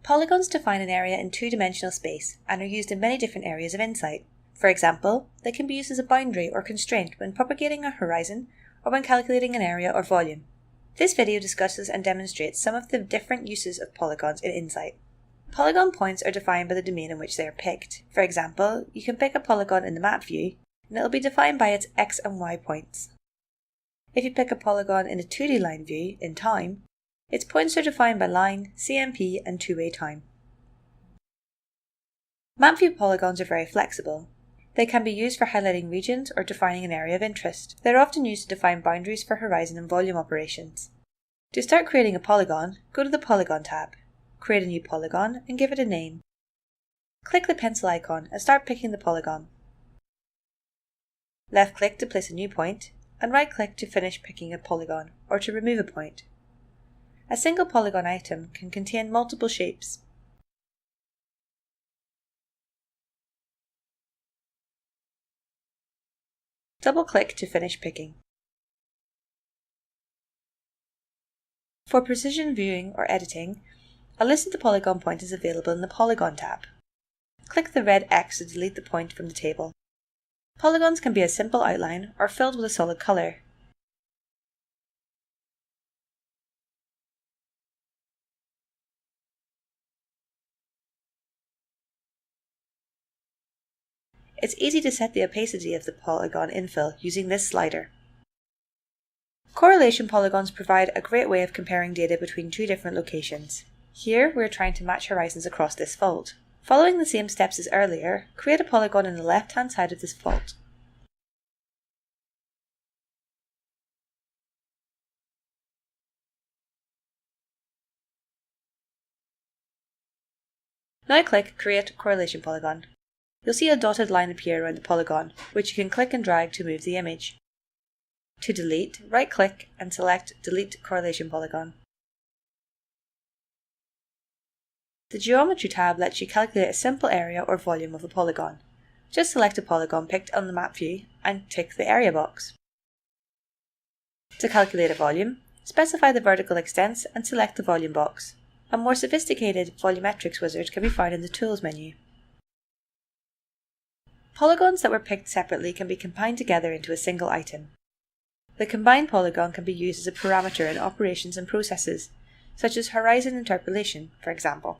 Polygons define an area in two-dimensional space and are used in many different areas of Insight. For example, they can be used as a boundary or constraint when propagating a horizon or when calculating an area or volume. This video discusses and demonstrates some of the different uses of polygons in Insight. Polygon points are defined by the domain in which they are picked. For example, you can pick a polygon in the map view and it will be defined by its x and y points. If you pick a polygon in a 2D line view in time, its points are defined by line, CMP and two-way time. Map view polygons are very flexible. They can be used for highlighting regions or defining an area of interest. They are often used to define boundaries for horizon and volume operations. To start creating a polygon, go to the Polygon tab, create a new polygon and give it a name. Click the pencil icon and start picking the polygon. Left-click to place a new point and right-click to finish picking a polygon or to remove a point. A single polygon item can contain multiple shapes. Double-click to finish picking. For precision viewing or editing, a list of the polygon points is available in the Polygon tab. Click the red X to delete the point from the table. Polygons can be a simple outline or filled with a solid colour. It's easy to set the opacity of the polygon infill using this slider. Correlation polygons provide a great way of comparing data between two different locations. Here we are trying to match horizons across this fault. Following the same steps as earlier, create a polygon on the left-hand side of this fault. Now click Create Correlation Polygon. You'll see a dotted line appear around the polygon, which you can click and drag to move the image. To delete, right-click and select Delete Correlation Polygon. The Geometry tab lets you calculate a simple area or volume of a polygon. Just select a polygon picked on the map view and tick the area box. To calculate a volume, specify the vertical extents and select the volume box. A more sophisticated volumetrics wizard can be found in the Tools menu. Polygons that were picked separately can be combined together into a single item. The combined polygon can be used as a parameter in operations and processes, such as horizon interpolation, for example.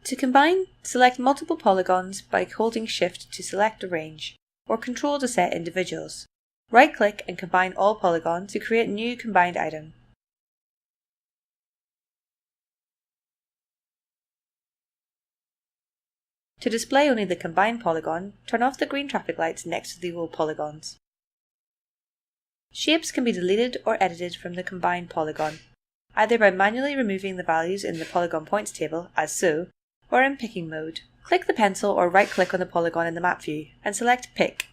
To combine, select multiple polygons by holding Shift to select a range, or Control to set individuals. Right-click and combine all polygons to create a new combined item. To display only the combined polygon, turn off the green traffic lights next to the old polygons. Shapes can be deleted or edited from the combined polygon, either by manually removing the values in the polygon points table, as so, or in picking mode. Click the pencil or right-click on the polygon in the map view and select Pick.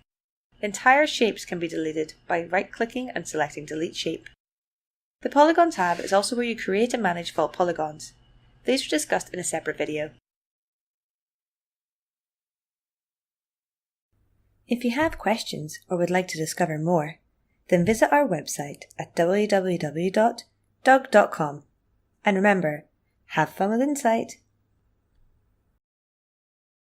Entire shapes can be deleted by right-clicking and selecting Delete Shape. The Polygon tab is also where you create and manage fault polygons. These were discussed in a separate video. If you have questions or would like to discover more, then visit our website at www.doug.com. And remember, have fun with Insight.